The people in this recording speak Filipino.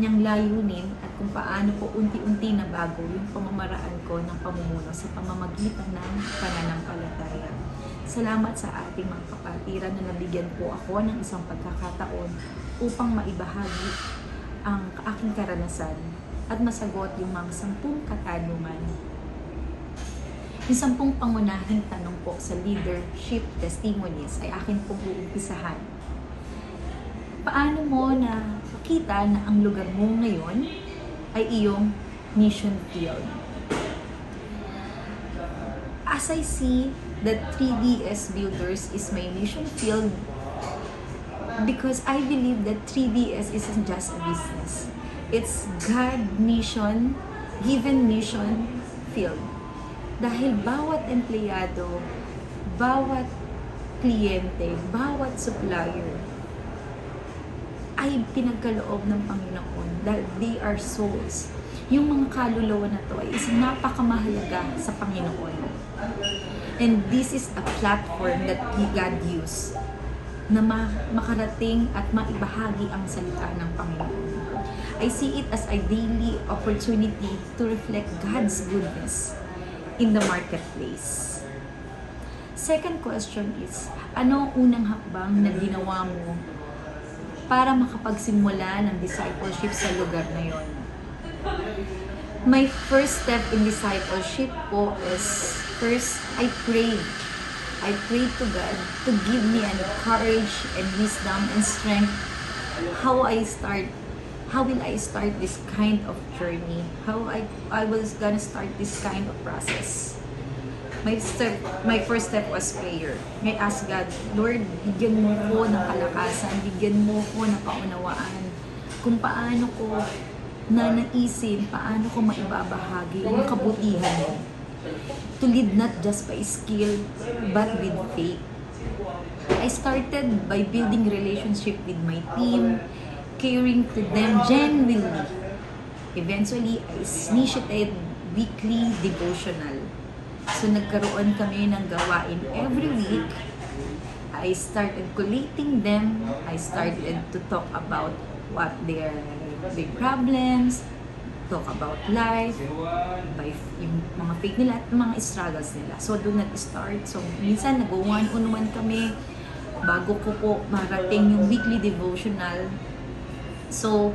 niyang layunin at kung paano po unti-unti na bago yung pamamaraan ko ng pamumuno sa pamamagitan ng pananampalataya. Salamat sa ating mga kapatiran na nabigyan po ako ng isang pagkakataon upang maibahagi ang aking karanasan at masagot yung mga 10 katanungan. Yung 10 pangunahing tanong po sa leadership testimonies ay akin pong uumpisahan. Paano mo na makita na ang lugar mo ngayon ay iyong mission field? As I see that 3DS Builders is my mission field because I believe that 3DS isn't just a business. It's God mission, given mission field. Dahil bawat empleyado, bawat kliyente, bawat supplier ay pinagkaloob ng Panginoon dahil they are souls. Yung mga kaluluwa na to ay isang napakamahalaga sa Panginoon. And this is a platform that God used na makarating at maibahagi ang salita ng Panginoon. I see it as a daily opportunity to reflect God's goodness in the marketplace. Second question is, ano ang unang hakbang na ginawa mo para makapagsimula ng discipleship sa lugar na yon? My first step in discipleship po is, first, I prayed to God to give me an courage and wisdom and strength how will I start this kind of journey? How I was gonna start this kind of process. My first step was prayer. I asked God, Lord, bigyan mo ko ng kalakasan, bigyan mo ko ng kaunawaan kung paano ko na naisip, paano ko maibabahagi yung kabutihan mo. To lead not just by skill, but with faith. I started by building relationship with my team, caring to them genuinely. Eventually, I initiated weekly devotional. So, nagkaroon kami ng gawain every week. I started collating them. I started to talk about what their problems, talk about life, yung mga faith nila at mga struggles nila. So, doon nag-start. So, minsan nag-one-on-one kami bago ko po marating yung weekly devotional. So,